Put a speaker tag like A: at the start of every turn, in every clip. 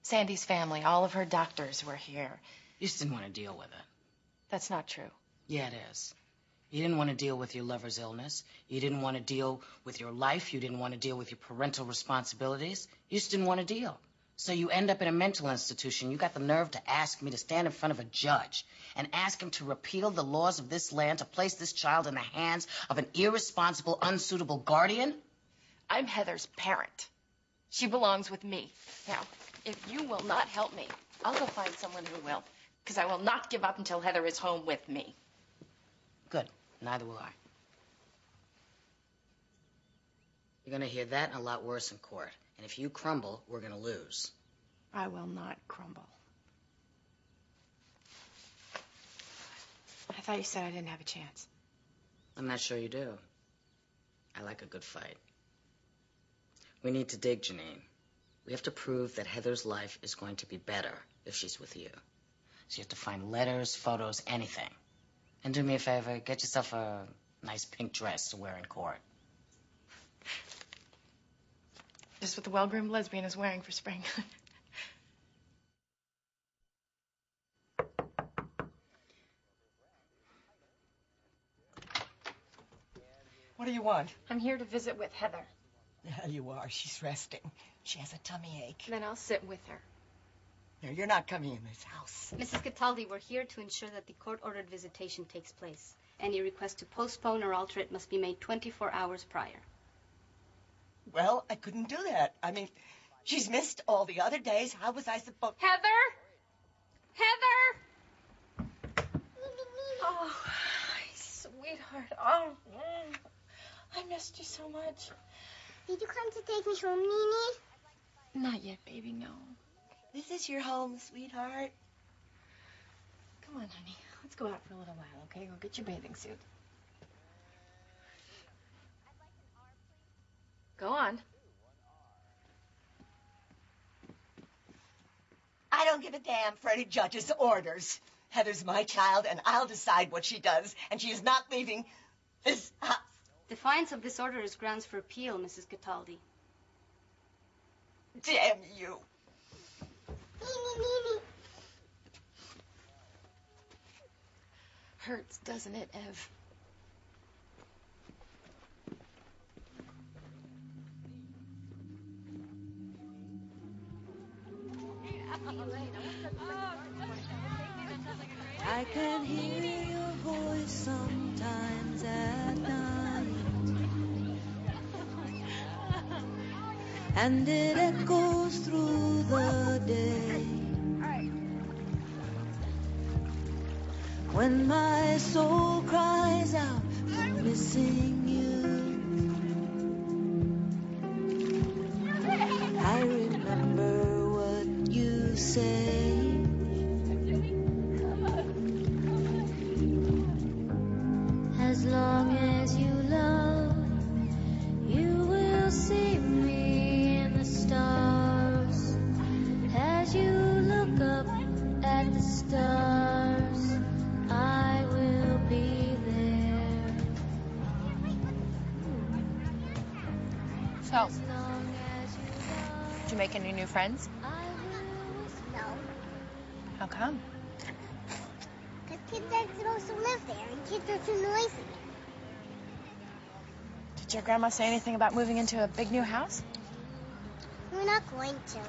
A: Sandy's family, all of her doctors were here.
B: You just didn't want to deal with it.
A: That's not true.
B: Yeah, it is. You didn't want to deal with your lover's illness. You didn't want to deal with your life. You didn't want to deal with your parental responsibilities. You just didn't want to deal. So you end up in a mental institution. You got the nerve to ask me to stand in front of a judge and ask him to repeal the laws of this land to place this child in the hands of an irresponsible, unsuitable guardian?
A: I'm Heather's parent. She belongs with me. Now, if you will not help me, I'll go find someone who will. Because I will not give up until Heather is home with me.
B: Good. Neither will I. You're going to hear that and a lot worse in court. And if you crumble, we're going to lose.
A: I will not crumble. I thought you said I didn't have a chance.
B: I'm not sure you do. I like a good fight. We need to dig, Janine. We have to prove that Heather's life is going to be better if she's with you. So you have to find letters, photos, anything. And do me a favor, get yourself a nice pink dress to wear in court.
A: Just what the well-groomed lesbian is wearing for spring.
C: What do you want?
A: I'm here to visit with Heather.
C: The hell you are. She's resting. She has a tummy ache.
A: Then I'll sit with her.
C: No, you're not coming in this house.
D: Mrs. Cataldi, we're here to ensure that the court-ordered visitation takes place. Any request to postpone or alter it must be made 24 hours prior.
C: Well, I couldn't do that. I mean, she's missed all the other days. How was I supposed...
A: Heather! Heather! Oh, sweetheart. Oh, I missed you so much.
E: Did you come to take me home, Nene?
A: Not yet, baby, no.
C: This is your home, sweetheart.
A: Come on, honey. Let's go out for a little while, okay? Go get your bathing suit. Go on.
C: I don't give a damn for any judge's orders. Heather's my child, and I'll decide what she does, and she is not leaving this house.
D: Defiance of this order is grounds for appeal, Mrs. Cataldi.
C: Damn you.
E: Nene.
A: Hurts, doesn't it, Ev?
F: I can hear your voice sometimes at night, and it echoes through the day. When my soul cries out for missing you, I remember what you say. As long as you love, you will see me in the stars. As you look up at the stars, I will be there.
A: So, did you make any new friends?
E: No.
A: How come?
E: Because kids aren't supposed to live there, and kids are too noisy.
A: Did your grandma say anything about moving into a big new house?
E: We're not going to.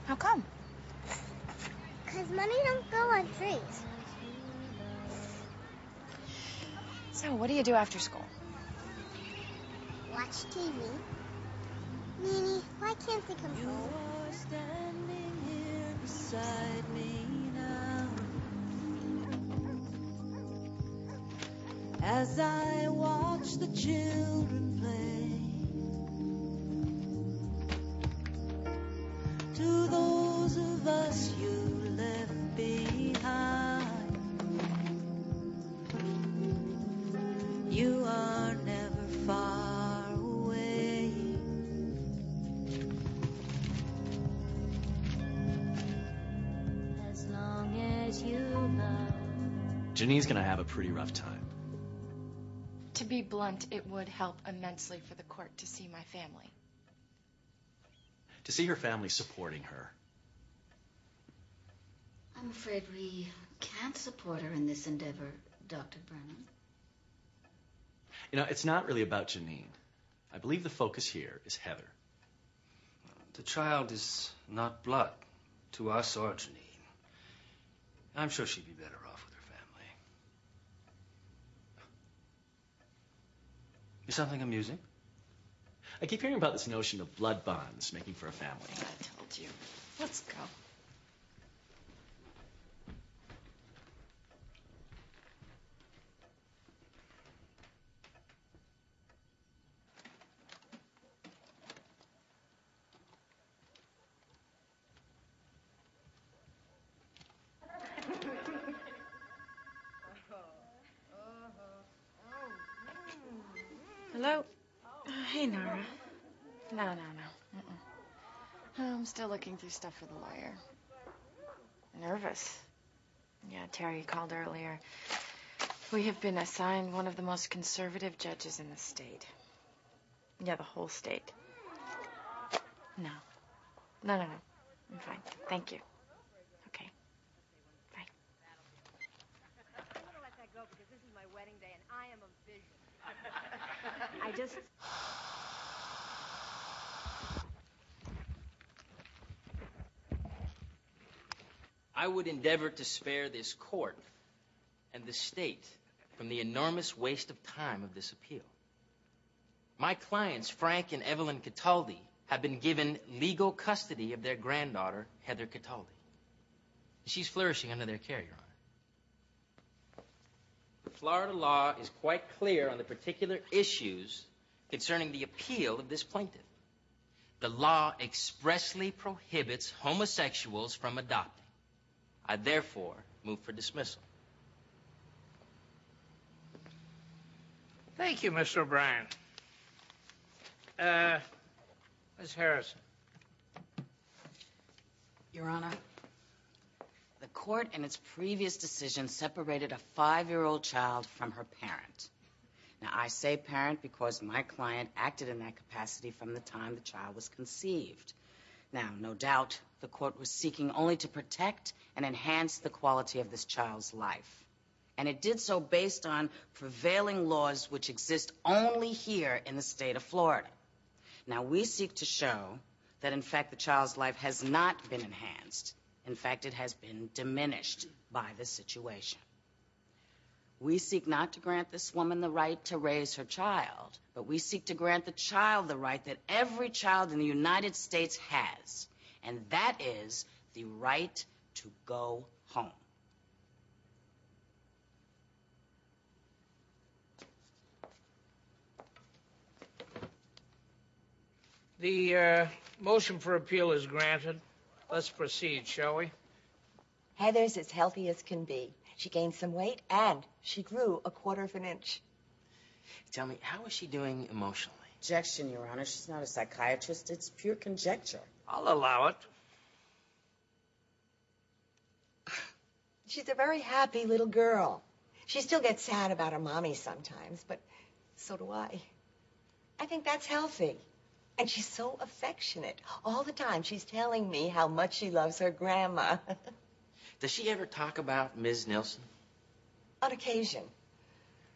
A: How come?
E: Because money don't grow on trees.
A: So, what do you do after school?
E: Watch TV. Nene, why can't they come
F: You
E: home?
F: are standing here beside me now. As I watch the children play, to those of us you left behind, you are never far away. As long as you love.
G: Janine's gonna have a pretty rough time.
A: To be blunt, it would help immensely for the court to see my family.
G: To see her family supporting her
H: I'm afraid we can't support her in this endeavor, Dr. Brennan.
G: You know, it's not really about Janine. I believe the focus here is Heather.
I: The child is not blood to us or Janine. I'm sure she'd be better off with her family. Is something amusing?
G: I keep hearing about this notion of blood bonds making for a family.
A: I told you. Let's go. Hello? Hey, Nara. No. I'm still looking through stuff for the lawyer. Nervous. Yeah, Terry called earlier. We have been assigned one of the most conservative judges in the state. Yeah, the whole state. No. I'm fine. Thank you. Okay. Bye.
J: I'm gonna let that go because this is my wedding day and I am a vision. I just...
K: I would endeavor to spare this court and the state from the enormous waste of time of this appeal. My clients, Frank and Evelyn Cataldi, have been given legal custody of their granddaughter, Heather Cataldi. She's flourishing under their care, Your Honor. Florida law is quite clear on the particular issues concerning the appeal of this plaintiff. The law expressly prohibits homosexuals from adopting. I therefore move for dismissal.
L: Thank you, Mr. O'Brien. Miss Harrison.
B: Your Honor, the court in its previous decision separated a 5-year-old child from her parent. Now, I say parent because my client acted in that capacity from the time the child was conceived. Now, no doubt, the court was seeking only to protect and enhance the quality of this child's life. And it did so based on prevailing laws which exist only here in the state of Florida. Now, we seek to show that, in fact, the child's life has not been enhanced. In fact, it has been diminished by this situation. We seek not to grant this woman the right to raise her child, but we seek to grant the child the right that every child in the United States has, and that is the right to go home.
L: The motion for appeal is granted. Let's proceed, shall we?
C: Heather's as healthy as can be. She gained some weight, and she grew a 1/4 of an inch.
K: Tell me, how is she doing emotionally?
B: Objection, Your Honor. She's not a psychiatrist. It's pure conjecture.
L: I'll allow it.
C: She's a very happy little girl. She still gets sad about her mommy sometimes, but so do I. I think that's healthy. And she's so affectionate. All the time she's telling me how much she loves her grandma.
K: Does she ever talk about Ms. Nilsson?
C: On occasion.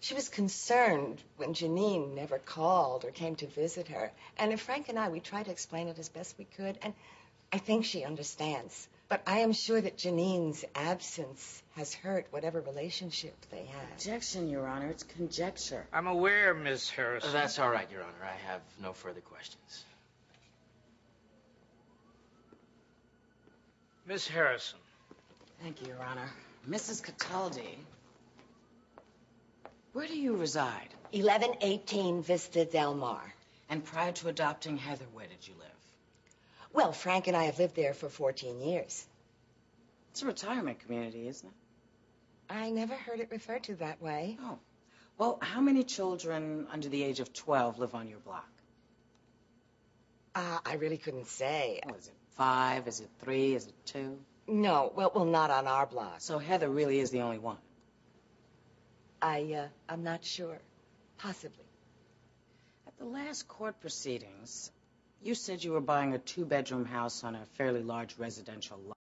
C: She was concerned when Janine never called or came to visit her. And Frank and I, we tried to explain it as best we could, and I think she understands. But I am sure that Janine's absence has hurt whatever relationship they had.
B: Objection, Your Honor. It's conjecture.
L: I'm aware, Miss Harrison.
K: That's all right, Your Honor. I have no further questions.
L: Miss Harrison.
B: Thank you, Your Honor. Mrs. Cataldi, where do you reside?
C: 1118 Vista Del Mar.
B: And prior to adopting Heather, where did you live?
C: Well, Frank and I have lived there for 14 years.
B: It's a retirement community, isn't it?
C: I never heard it referred to that way.
B: Oh. Well, how many children under the age of 12 live on your block?
C: I really couldn't say.
B: Oh, is it 5? Is it 3? Is it 2?
C: No, well, not on our block.
B: So Heather really is the only one?
C: I'm not sure. Possibly.
B: At the last court proceedings, you said you were buying a 2-bedroom house on a fairly large residential lot.